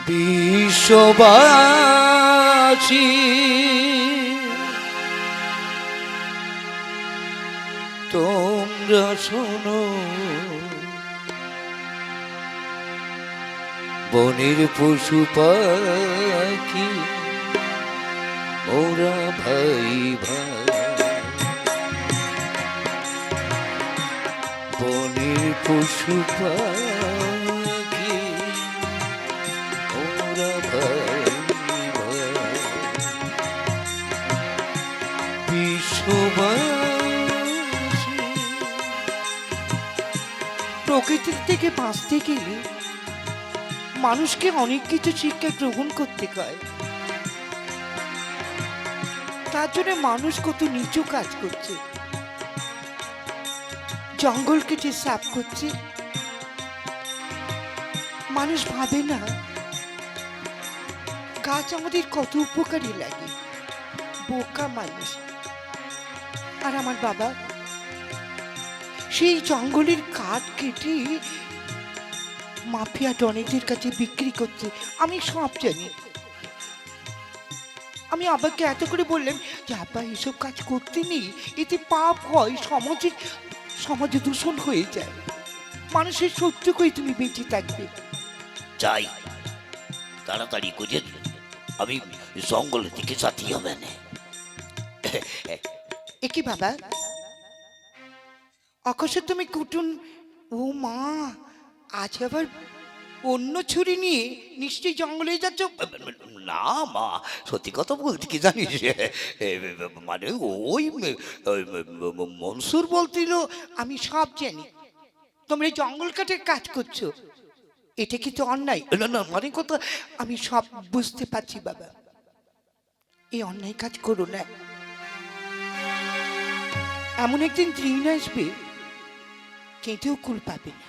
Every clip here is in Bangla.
বিশ্ববাসী তোমরা শোনো, বনের পশু পাখি ওরা ভাই ভাই, বনের পশু পাখি ওরা ভাই ভাই, বিশ্ববাসী। প্রকৃতির থেকে বাঁচতে গেলে মানুষকে অনেক কিছু শিক্ষা গ্রহণ করতে হয়। তার জন্য মানুষ কত নিচু কাজ করছে, জঙ্গল কেটে সাফ করছে। মানুষ ভাবে না গাছ আমাদের কত উপকারী লাগে। বোকা মানুষ। আর আমার বাবা সেই জঙ্গলের কাঠ কেটে মাফিয়া ডনেদের কাছে বিক্রি করছে। আমি সব জানি। আমি আব্বাকে এত করে বললাম যে আব্বা এসব কাজ করতে নেই, এতে পাপ হয়, সমাজে দূষণ হয়ে যায়। মানুষের সহ্য করে তুমি বেঁচে থাকবে। যাই তাড়াতাড়ি খুঁজে আমি জঙ্গলের দিকে যেতে হবে না। একি বাবা, আকাশে তুমি কুটুন, ও মা, আজ আবার অন্য ছুরি নিয়ে নিশ্চয়ই জঙ্গলে যাচ্ছ? না মা, সত্যি কথা বলতে কি জানিস, মানে ওই মনসুর বলছিল। আমি সব জানি তোমরা এই জঙ্গল কাটের কাজ করছো, এটা কিন্তু অন্যায়। না না, মানে কথা আমি সব বুঝতে পারছি বাবা, এই অন্যায় কাজ করো না। এমন একদিন দিন আসবে কেঁদেও কুল পাবে না।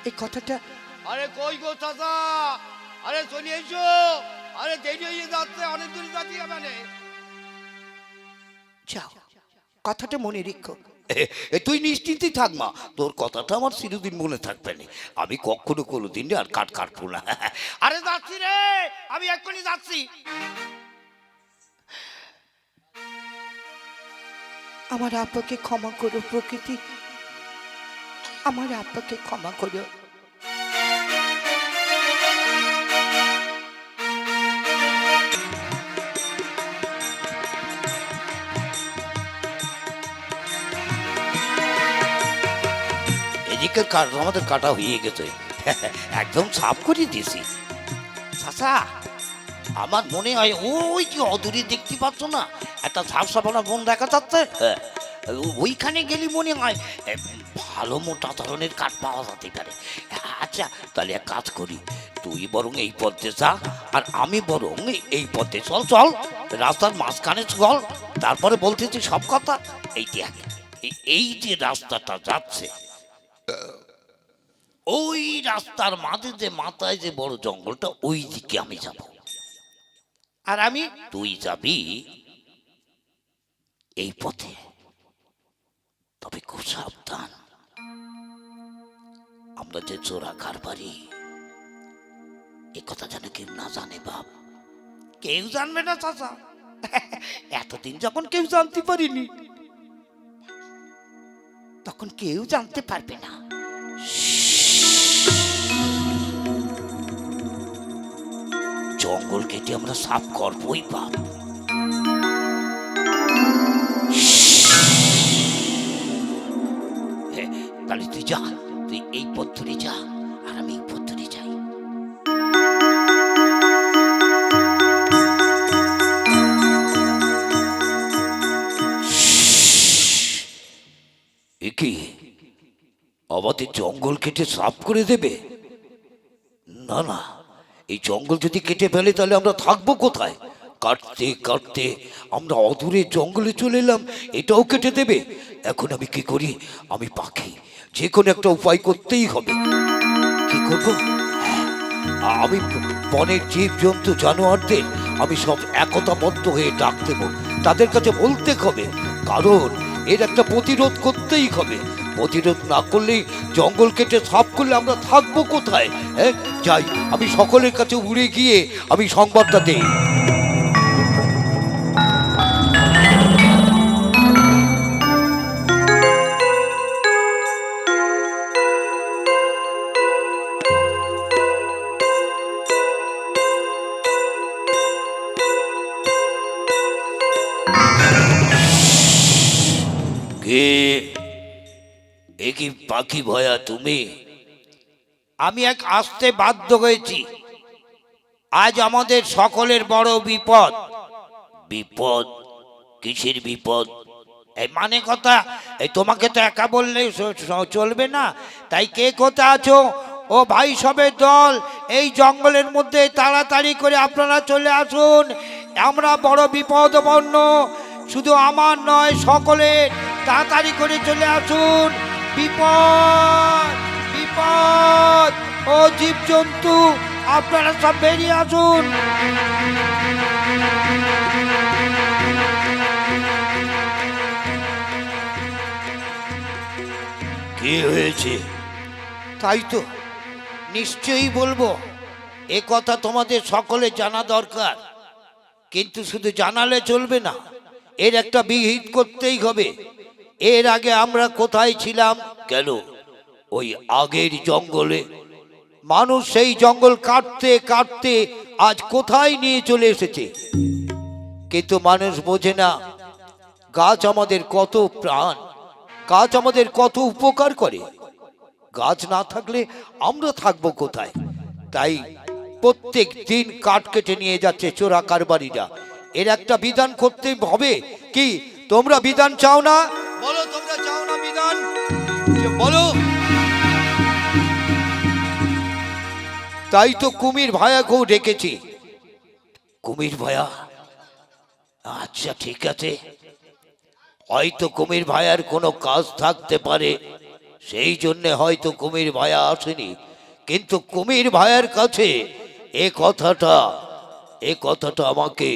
এই কথাটা। আরে কই গো চাচা, আরে চলে এসো, আরে দেরি হয়ে যাচ্ছে, অনেক দূর যাচ্ছি মানে। যাও, কথাটা মনে রেখো। তুই নিশ্চিন্তেই থাক মা, তোর কথাটা আমার চিরদিন মনে থাকবে না। আমি কখনো কোনোদিন আর কাঠ কাটবো না। আরে যাচ্ছি রে, আমি এক্ষুনি যাচ্ছি। আমার আব্বাকে ক্ষমা করো প্রকৃতি, আমার আব্বাকে ক্ষমা করো। এদিকে আমাদের কাটা হয়ে গেছে, একদম সাফ করে দিয়েছি। চাচা, আমার মনে হয় ওই যে অদূরে দেখতে পাচ্ছ না একটা ঝাপসাপানা বন দেখা যাচ্ছে, ওইখানে গেলে মনে হয় ভালো মোটা ধরনের কাঠ পাওয়া যেতে পারে। আচ্ছা তাহলে এক কাজ করি, তুই বরং এই পথে যা আর আমি বরং এই পথে চল। চল রাস্তার মাঝখানে চল, তারপরে বলতেছি সব কথা। এই দেখ, এই যে রাস্তাটা যাচ্ছে, ওই রাস্তার মাঝে যে মাথায় যে বড় জঙ্গলটা, ওই দিকে আমি যাব। আর আমি? তুই যাবি এই পথে, তবে খুব সাবধান। আমরা যে চোরা কারবারি, এ কথা যেন কেউ না জানে বাপ। কেউ জানবে না চাচা, এতদিন যখন কেউ জানতে পারিনি তখন কেউ জানতে পারবে না। জঙ্গল কেটে আমরা সাফ করবই বাপ। তাহলে তুই যা, তুই এই পথ ধরে যা আর আমি এই পথ ধরে যাই। কি আমাদের জঙ্গল কেটে সাফ করে দেবে? না না, এই জঙ্গল যদি কেটে ফেলে তাহলে আমরা থাকবো কোথায়? কাটতে কাটতে আমরা অদূরে জঙ্গলে চলে এলাম, এটাও কেটে দেবে। এখন আমি কি করি? আমি পাখি, যে কোনো একটা উপায় করতেই হবে। কি করব? আমি বনের জীব জন্তু জানোয়ারদের আমি সব একতাবদ্ধ হয়ে ডাক দেব, তাদের কাছে বলতে হবে, কারণ এর একটা প্রতিরোধ করতেই হবে। প্রতিরোধ না করলে, জঙ্গল কেটে সাফ করলে আমরা থাকবো কোথায়? হ্যাঁ, যাই, আমি সকলের কাছে উড়ে গিয়ে আমি সংবাদটা দেই। কে? এ কি পাখি ভয়া তুমি? আমি এক আসতে বাধ্য হয়েছি। আজ আমাদের সকলের বড় বিপদ। বিপদ? কিসের বিপদ? এই মানে কথা, এই তোমাকে তো একা বললে চলবে না, তাই কে কোথায় আছো ও ভাই সবের দল, এই জঙ্গলের মধ্যে তাড়াতাড়ি করে আপনারা চলে আসুন। আমরা বড় বিপদপন্ন, শুধু আমার নয় সকলের, তাড়াতাড়ি করে চলে আসুন। বিপদ, বিপদ! ও জীবজন্তু, আপনারা সব বেরিয়ে আসুন। কি হয়েছে? তাই তো নিশ্চয়ই বলবো, এ কথা তোমাদের সকলে জানা দরকার, কিন্তু শুধু জানালে চলবে না, এর একটা বিহিত করতেই হবে। এর আগে আমরা কোথায় ছিলাম? কেন? ওই আগের জঙ্গলে? মানুষ সেই জঙ্গল কাটতে কাটতে আজ কোথায় নিয়ে চলে এসেছে, কিন্তু মানুষ বোঝে না গাছ আমাদের কত প্রাণ, গাছ আমাদের কত উপকার করে। গাছ না থাকলে আমরা থাকবো কোথায়? তাই প্রত্যেক দিন কাঠ কেটে নিয়ে যাচ্ছে চোরা কারবারিরা। এর একটা বিধান করতে হবে। কি তোমরা বিধান চাও না? বলো, তোমরা চাও না বিধান? বলো। তাই তো কুমির ভায়াকেও ডেকেছি। কুমির ভায়া? আচ্ছা, ঠিক আছে, হয়তো কুমির ভায়ার কোনো কাজ থাকতে পারে, সেই জন্যে হয়তো কুমির ভায়া আসেনি। কিন্তু কুমির ভায়ার কাছে এ কথাটা আমাকে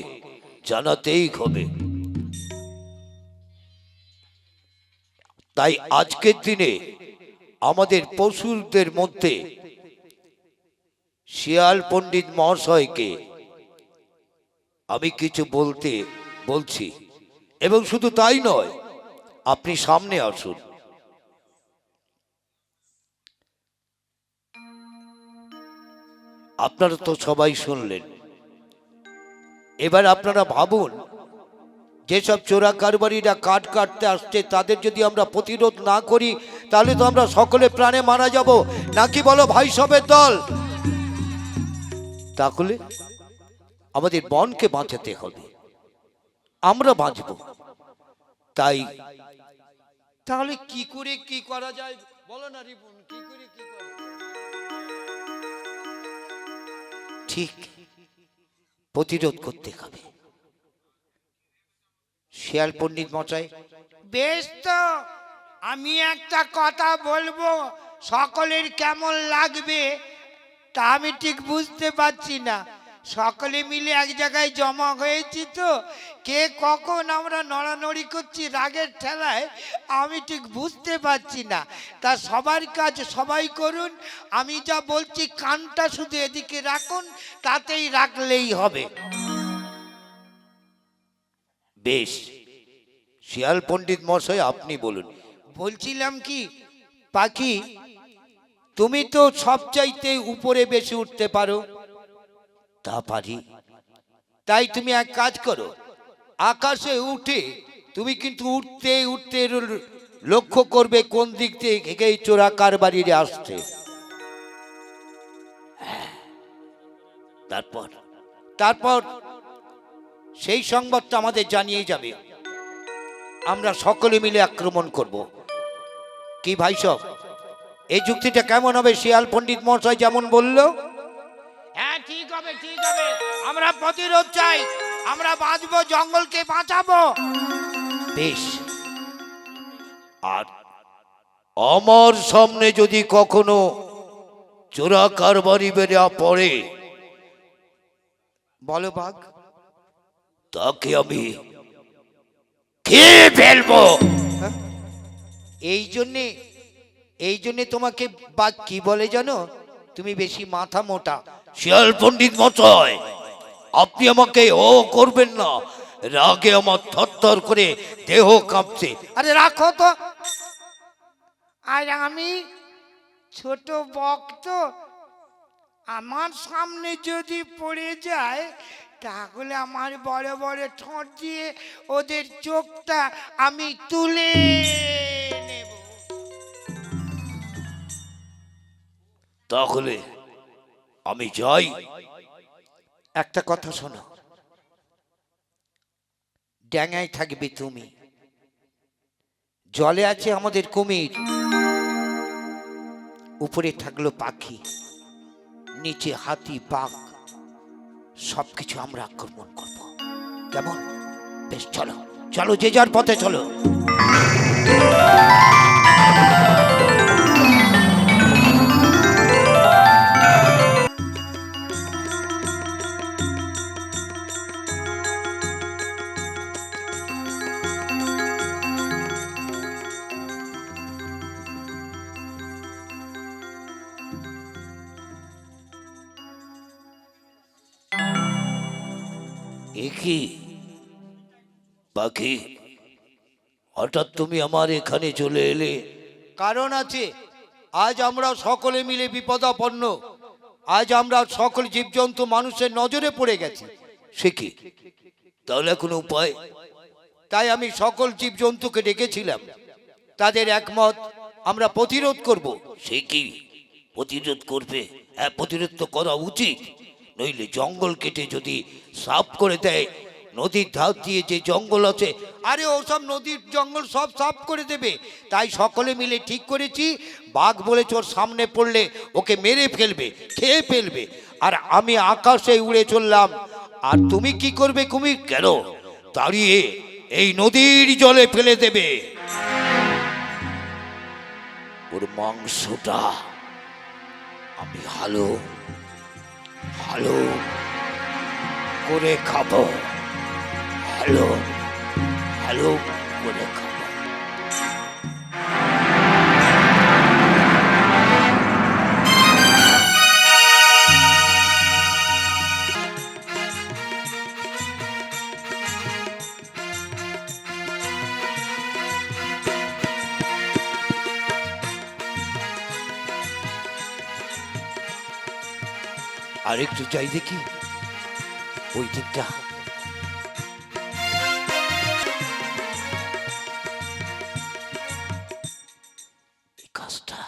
জানাতেই হবে। তাই আজকের দিনে আমাদের পশুদের মধ্যে শিয়াল পণ্ডিত মহাশয়কে আমি কিছু বলছি, এবং শুধু তাই নয়, আপনি সামনে আসুন। আপনারা তো সবাই শুনলেন, এবার আপনারা ভাবুন, যেসব চোরা কারবারিরা কাঠ কাটতে আসছে তাদের যদি আমরা প্রতিরোধ না করি, তাহলে তো আমরা সকলে প্রাণে মারা যাব, নাকি বলো ভাই সবের দল? তাহলে আমাদের বনকে বাঁচাতে হবে, আমরা বাঁচব। তাই তাহলে কি করে কি করা যায় বলো না রিপুন, কি করে কি করা যায়? ঠিক প্রতিরোধ করতে হবে। শিয়াল পণ্ডিত মশাই, বেশ তো, আমি একটা কথা বলবো, সকলের কেমন লাগবে তা আমি ঠিক বুঝতে পারছি না। সকলে মিলে এক জায়গায় জমা হয়েছি তো, কে কখন আমরা নড়ানড়ি করছি রাগের ঠেলায় আমি ঠিক বুঝতে পারছি না। তা সবার কাজ সবাই করুন, আমি যা বলছি কানটা শুধু এদিকে রাখুন, তাতেই রাখলেই হবে। বেশ, শিয়াল পণ্ডিত মশাই আপনি বলুন। বলছিলাম কি পাখি, তুমি তো সবচাইতে উপরে বেশি উঠতে পারো। তা পারি। তাই তুমি এক কাজ করো, আকাশে উঠে তুমি কিন্তু উঠতে উঠতে লক্ষ্য করবে কোন দিক থেকে এই চোরা কারবারিরা আসছে। তারপর? তারপর সেই সংবাদটা আমাদের জানিয়ে যাবে, আমরা সকলে মিলে আক্রমণ করব। কি ভাই সব, এই যুক্তিটা কেমন হবে? শিয়াল পণ্ডিত মশাই যেমন বলল। হ্যাঁ, ঠিক হবে, ঠিক হবে। আমরা প্রতিরোধ চাই, আমরা বাঁচবো, জঙ্গলকে বাঁচাবো। বেশ, আর আমার সামনে যদি কখনো চোরা কারবারি বেড়া পড়ে, বলো বাঘ, তাকে আমি খেয়ে ফেলবো। এই জন্যে এই জন্যে তোমাকে বা কি বলে জানো, তুমি বেশি মাথা মোটা। শিয়াল পণ্ডিত মশাই, আপনি আমাকে ও করবেন না, রাগে আমার থরথর করে দেহ কাঁপছে। আরে রাখো তো। আর আমি ছোট বক তো, আমার সামনে যদি পড়ে যায় তাহলে আমার বড় বড় ঠোঁট দিয়ে ওদের চোখটা আমি তুলে নেব। তাহলে আমি যাই। একটা কথা শোনো, ড্যাঙায় থাকবে তুমি, জলে আছে আমাদের কুমির, উপরে থাকলো পাখি, নিচে হাতি বাঘ, সবকিছু আমরা আক্রমণ করব। কেমন? বেশ, চলো চলো, যে যার পথে চলো। এ কি পাখি, হঠাৎ তুমি আমার এখানে চলে এলে? কারণ আছে, আজ আমরা সকলে মিলে বিপদাপন্ন। আজ আমরা সকল জীবজন্তু মানুষের নজরে পড়ে গেছি। সে কি, তাহলে কোনো উপায়? তাই আমি সকল জীবজন্তুকে ডেকেছিলাম, তাদের একমত আমরা প্রতিরোধ করব। সে কি প্রতিরোধ করবে? হ্যাঁ, প্রতিরোধ তো করা উচিত, নইলে জঙ্গল কেটে যদি সাফ করে দেয়, নদীর ধার দিয়ে যে জঙ্গল আছে, আরে ওসব নদীর জঙ্গল সব সাফ করে দেবে। তাই সকলে মিলে ঠিক করেছি, বাঘ বলে চোর সামনে পড়লে ওকে মেরে ফেলবে, খেয়ে ফেলবে। আর আমি আকাশে উড়ে চললাম। আর তুমি কি করবে কুমির? কেন তাড়িয়ে এই নদীর জলে ফেলে দেবে। ওর মাংসটা আমি ভালো ভালো করে খাবো, ভালো ভালো করে খাবো। আর একটু যাই দেখি ওই দিকটা। এই কাজটা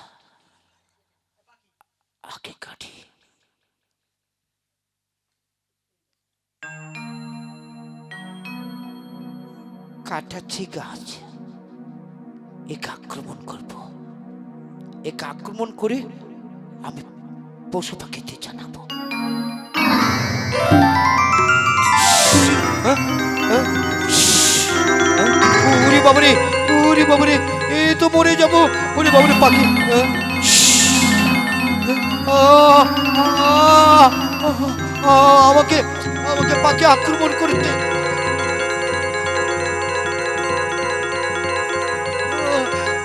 আগে কাটি। কাটাচ্ছি গাছ, একে আক্রমণ করব। একে আক্রমণ করে আমি পশু পাখিতে জানাবো। উরি বাবারে, উরি বাবারে, এ তো মরে যাবো। উরি বাবারে, পাখি। আমাকে আমাকে পাখি আক্রমণ করতে।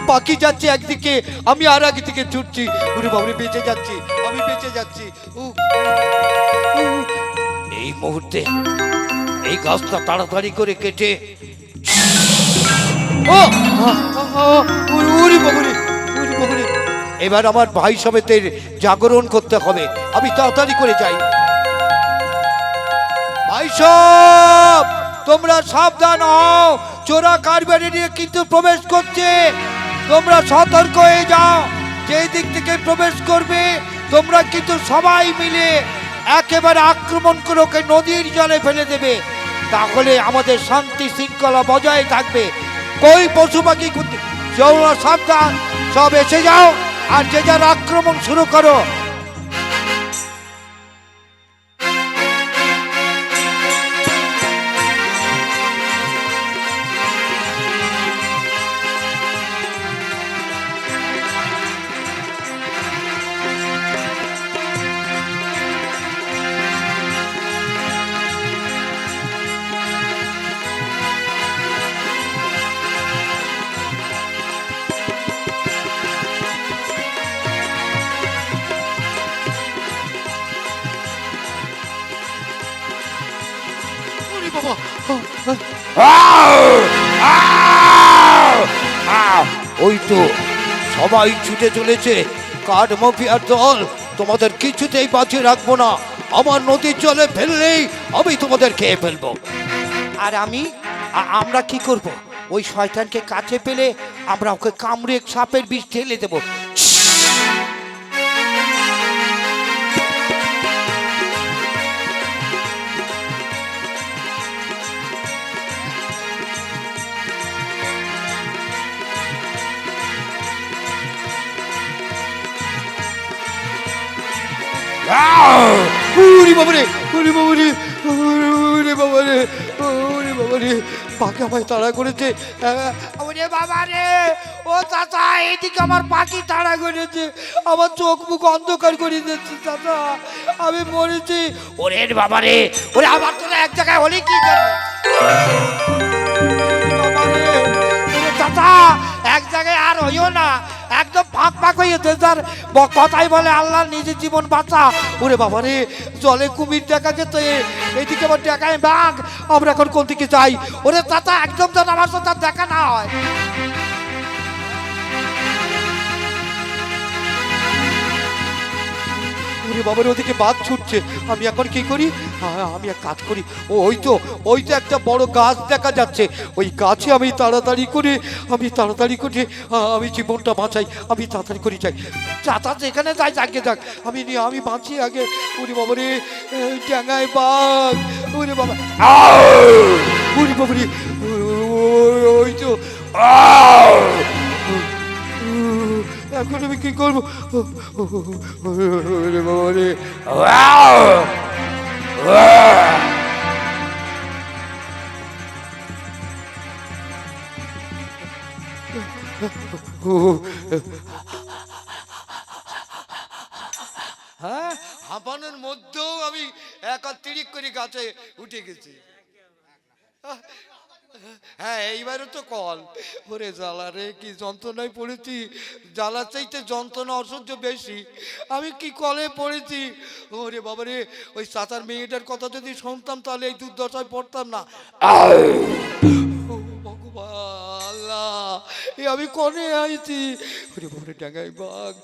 পাখি যাচ্ছে একদিকে, আমি আর একদিকে ছুটছি। উরি বাবারে, বেঁচে যাচ্ছি, আমি বেঁচে যাচ্ছি। এই মুহূর্তে এই গাছটা তাড়াতাড়ি করে কেটে উরি বাবারে, উরি বাবারে। এবার আমার ভাই সমেতের জাগরণ করতে হবে, আমি তাড়াতাড়ি করে যাই। ভাই সব, তোমরা সাবধান হও, চোরা কারবারি নিয়ে কিন্তু প্রবেশ করছে। তোমরা সতর্ক হয়ে যাও, যেই দিক থেকে প্রবেশ করবে তোমরা কিন্তু সবাই মিলে একেবারে আক্রমণ করে ওকে নদীর জলে ফেলে দেবে। তাহলে আমাদের শান্তি শৃঙ্খলা বজায় থাকবে। কই পশু পাখি, সাবধান, সব এসে যাও আর যে যার আক্রমণ শুরু করো। ওই তো সবাই ছুটে চলেছে, কাঠ মাফিয়ার দল। তোমাদের কিছুতেই বাঁচিয়ে রাখবো না, আমার নদীর জলে ফেললেই আমি তোমাদের খেয়ে ফেলবো। আর আমরা কি করব? ওই শয়তানকে কাছে পেলে আমরা ওকে কামড়ে সাপের বিষ ঢেলে দেবো। ওরে বাবারে, ওরে বাবারে, ওরে বাবারে, ওরে বাবারে, পাখি আমায় তাড়া করেছে। ওরে বাবা রে, ও চাচা, এইদিকে আমার পাখি তাড়া করেছে, আমার চোখ মুখ অন্ধকার করে দিচ্ছে চাচা, আমি মরেছি। ওরে বাবা রে, ওরে আবার তোরা এক জায়গায় হলে কি করবে? বাবা রে, ওরে চাচা, এক জায়গায় আর হইও না, একদম ফাঁক ফাঁক হয়েছে। যার কথাই বলে আল্লাহ নিজের জীবন বাঁচা। ওরে বাবা রে, জলে কুমির দেখা যেত, এইদিকে আবার দেখায় বাঘ, আমরা এখন কোন দিকে যাই? ওরে চাচা, একদম যেন আমার সাথে দেখা না হয়। ওরে বাবার, ওদিকে বাঘ ছুটছে, আমি এখন কি করি? আমি এক কাজ করি, ওই তো একটা বড় গাছ দেখা যাচ্ছে, ওই গাছে আমি তাড়াতাড়ি করে আমি জীবনটা বাঁচাই, আমি তাড়াতাড়ি করে যাই। চাচা যেখানে যাই যাকে যাক, আমি বাঁচি আগে। ওরে বাবারে, ডাঙায় বাঘ, ওরে বাবা, ওরে বাবারে, ওই তো, এখন আমি কি করবো? ওরে বাবারে, হ্যাঁ, হাঁপানোর মধ্যেও আমি তিরিক করে গাছে উঠে গেছি। হ্যাঁ, এইবারও তো কল। ওরে জ্বালা রে, কি যন্ত্রণায় পড়েছি, জ্বালা চাইতে যন্ত্রণা অসহ্য বেশি। আমি কি কলে পড়েছি। ওরে বাবারে, ওই চাচার মেয়েটার কথা যদি শুনতাম তাহলে এই দুর্দশায় পড়তাম না। ও ভগবান, আল্লাহ, এ আমি কনে আইছি। ওরে বাবারে, ডাঙায় বাঘ।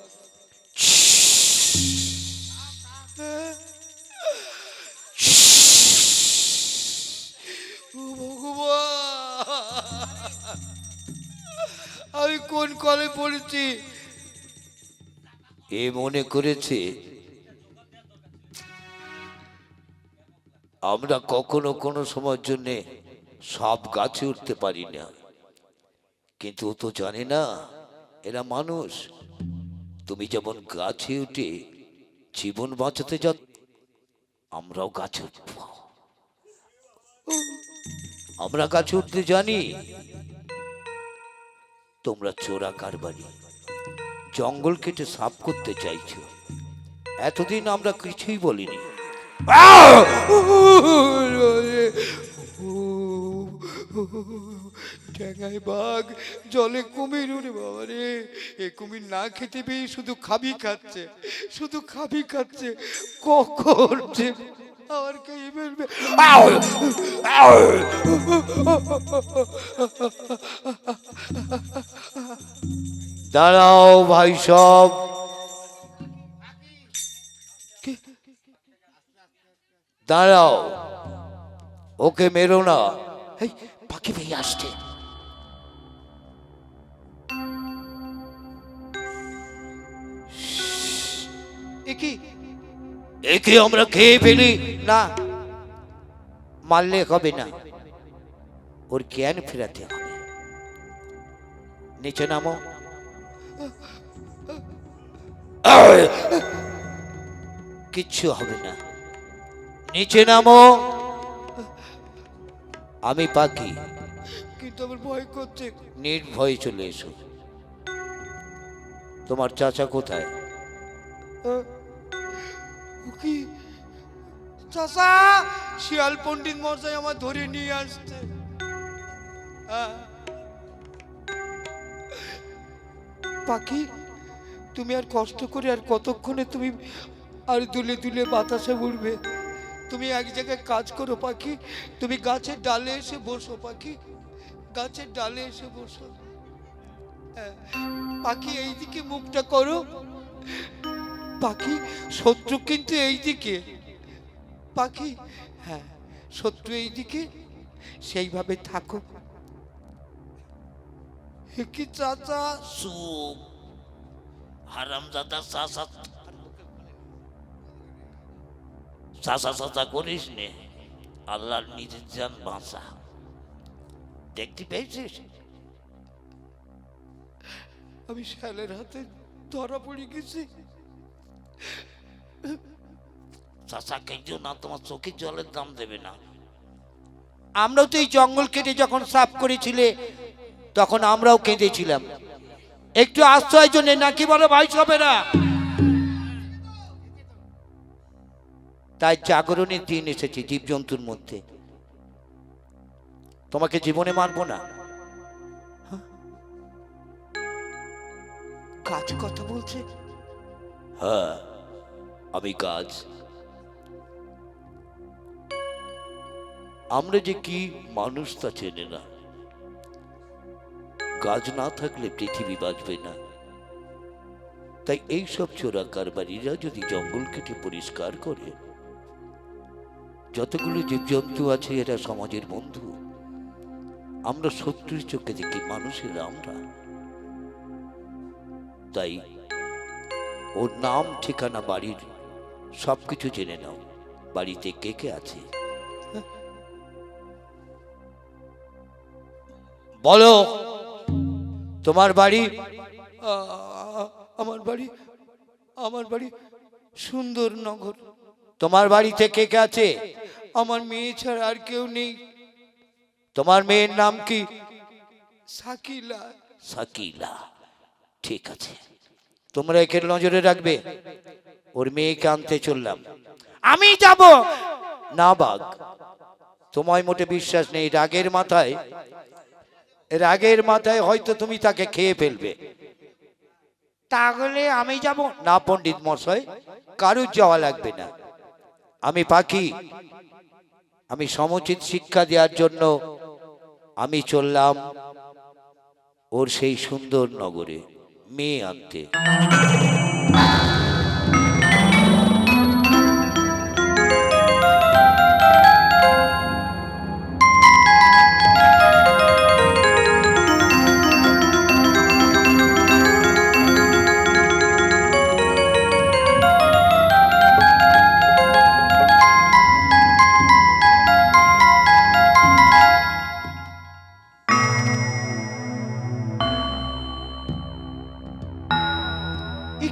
আমি কোন কলে পড়েছি? এ মনে করেছে আমরা কখনো কোনো সময়ের জন্য সব গাছে উঠতে পারি না, কিন্তু ও তো জানে না এরা মানুষ। তুমি যেমন গাছে উঠে জীবন বাঁচাতে যাও, আমরাও গাছে উঠব। আমরা গাছে উঠতে জানি, তোমরা চোরা কারবারি, জঙ্গল কেটে সাফ করতে চাইছো। এতদিন আমরা কিছুই বলিনি। ঠ্যাঙায় বাঘ, জলে কুমির। ওরে বাবা রে, এ কুমির না খেতে পেয়ে শুধু খাবি খাচ্ছে, শুধু খাবি খাচ্ছে। কখন যে আমার খেয়ে ফেলবে। দাঁড়াও ভাই সব, দাঁড়াও, ওকে মেরো না। এই পাখি ভেয়ে আসছে। একে আমরা খেয়ে ফেলি না, মারলে হবে না, ওর জ্ঞান ফেরাতে হবে। নিচে নামো। কিচ্ছু হবে না, নিচে নামো। আমি পাখি, কিন্তু আমার ভয় করছে। নির্ভয়ে চলে এসো। তোমার চাচা কোথায়? কি চাচা? শিয়াল পণ্ডিত মশাই আমার ধরে নিয়ে আসছে। পাখি, তুমি আর কষ্ট করে আর কতক্ষণে তুমি আর দুলে দুলে বাতাসে উড়বে? তুমি এক জায়গায় কাজ করো পাখি, তুমি গাছের ডালে এসে বসো পাখি, গাছের ডালে এসে বসো। হ্যাঁ, পাখি এইদিকে মুখটা করো। পাখি শত্রু কিন্তু এইদিকে পাখি, হ্যাঁ শত্রু এইদিকে, সেইভাবে থাকো। এ কি চাচা? চুপ, হারামজাদা চাচা চাচা চাচা করিস নে, আল্লাহর নিজের জান বাঁচা। দেখতে পেয়েছিস আমি শ্যালের হাতে ধরা পড়ে গেছি। চাচা কেউ না তোমার চোখের জলের দাম দেবে না। আমরাও তো এই জঙ্গল কেটে যখন সাফ করেছিলে তখন আমরাও কেঁদেছিলাম, একটু আশ্রয় জন্য, নাকি বলো ভাই সবেরা? তাই জাগরণের দিন এসেছে জীবজন্তুর মধ্যে। তোমাকে জীবনে মারবো না। হ্যাঁ? কাজ কথা বলছে। হ্যাঁ, আমি কাজ। আমরা যে কি মানুষ তা চেনে না। কাজ না থাকলে পৃথিবী বাঁচবে না। তাই এইসব চোরা কারবারিরা যদি জঙ্গল কেটে পরিষ্কার করে, যতগুলো জীবজন্তু আছে এরা সমাজের বন্ধু। আমরা শত্রুর চোখে দেখি মানুষের আমরা। তাই ওর নাম, ঠিকানা, বাড়ির সবকিছু জেনে নাও। বাড়িতে কে কে আছে বলো। তোমার বাড়ি? আমার বাড়ি, আমার বাড়ি সুন্দরনগর। তোমার বাড়িতে কে কে আছে? আমার মেয়ে ছাড়া আর কেউ নেই। তোমার মেয়ের নাম কি? শাকিলা। শাকিলা, ঠিক আছে। তোমরা একে নজরে রাখবে। ওর মেয়েকে আনতে চললাম। আমি যাব না বাঘ, তোমায় মোটে বিশ্বাস নেই। রাগের মাথায় হয়তো তুমি তাকে খেয়ে ফেলবে। তাহলে আমি যাব না পণ্ডিত মশাই, কারুর যাওয়া লাগবে না। আমি পাখি, আমি সমুচিত শিক্ষা দেওয়ার জন্য আমি চললাম ওর সেই সুন্দর নগরে মেয়ে আনতে।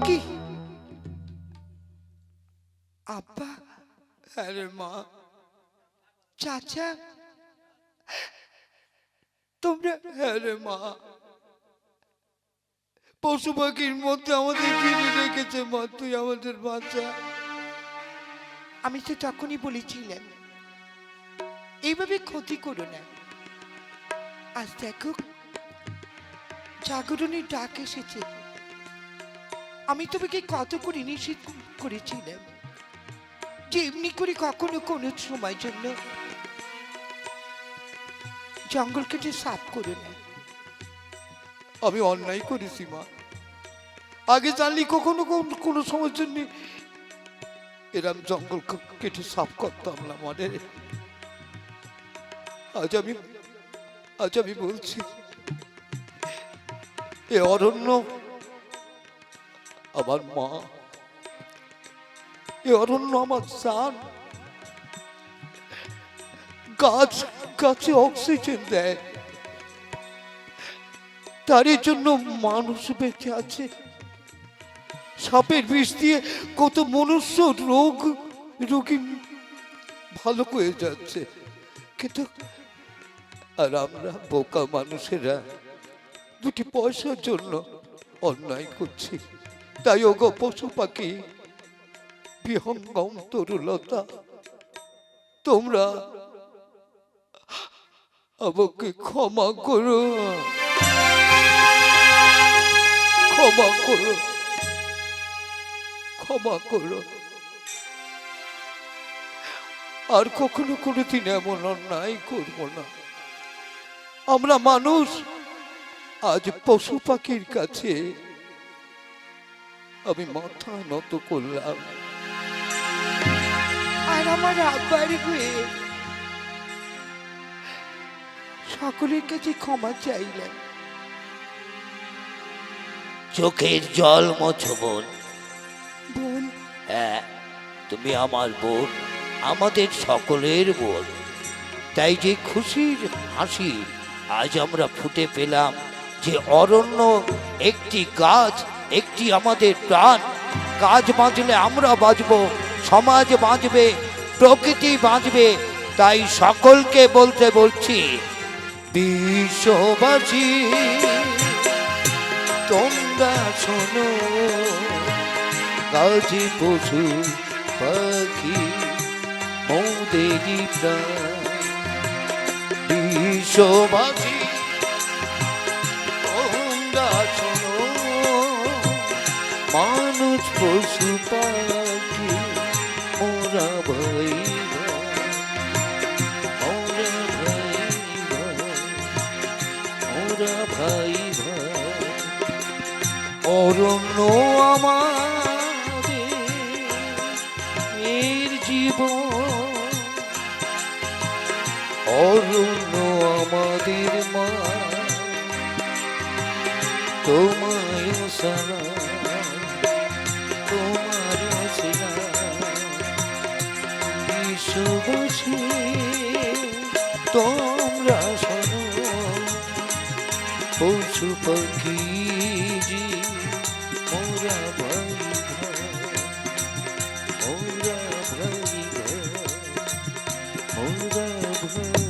কি আব্বা? আরে মা, চাচা, তোমরা? আরে মা, পশু পাখির মধ্যে আমাদের ঘিরে রেখেছে মা, তুই আমাদের বাচ্চা। আমি তো তখনই বলেছিলাম এইভাবে ক্ষতি করো না। আজ দেখো জাগরণের ডাক এসেছে। আমি তোমাকে কত করে নিষেধ করেছিলাম যে এমনি করে কখনো কোনো সময় জন্য জঙ্গল কেটে সাফ করো না। আমি অন্যায় করেছি মা। আগে জানলি কখনো কোনো সময়ের জন্য এরম জঙ্গল কেটে সাফ করতাম না মানে। আজ আমি বলছি, এ অরণ্য আমার মা, এ অরণ্য আমার জান। গাছে অক্সিজেন দেয়, তারই জন্য মানুষ বেঁচে আছে। সাপের বিষ দিয়ে কত মনুষ্য রোগী ভালো হয়ে যাচ্ছে, কিন্তু আর আমরা বোকা মানুষেরা দুটি পয়সার জন্য অন্যায় করছি। তাই ওগো পশু পাখি, বিহঙ্গম তরুলতা, তোমরা আমাকে ক্ষমা করো, ক্ষমা করো, ক্ষমা করো। আর কখনো কোনোদিন এমন অন্যায় করব না। আমরা মানুষ আজ পশু পাখির কাছে আমি মাথা নত করলাম, আর আমার আব্বার হয়ে সকলের কাছে ক্ষমা চাইলাম। চোখের জল মোছো বোন। বোন, হ্যাঁ, তুমি আমার বোন, আমাদের সকলের বোন। তাই যে খুশির হাসি আজ আমরা ফুটে পেলাম, যে অরণ্য একটি গাছ, একটি আমাদের প্রাণ। গাছ বাঁচলে আমরা বাঁচব, সমাজ বাঁচবে, প্রকৃতি বাঁচবে। তাই সকলকে বলতে বলছি, বিশ্ববাসী তোমরা শোনো, গাছে পশু পাখি মোদেরই প্রাণ। বিশ্ববাসী তোমরা শোনো, মানুষ পশু পাখি মোরা ভাই ভাই, মোরা ভাই ভাই, মোরা ভাই ভাই। অরণ্য আমাদের এর জীবন, অরণ্য আমাদের মা, তোমায় সালাম, তোমার সালাম। বিশ্ববাসী তোমরা শোনো, পশু পাখি জি মোরা ভাই ভাই, মোরা ভাই ভাই, মোরা ভাই।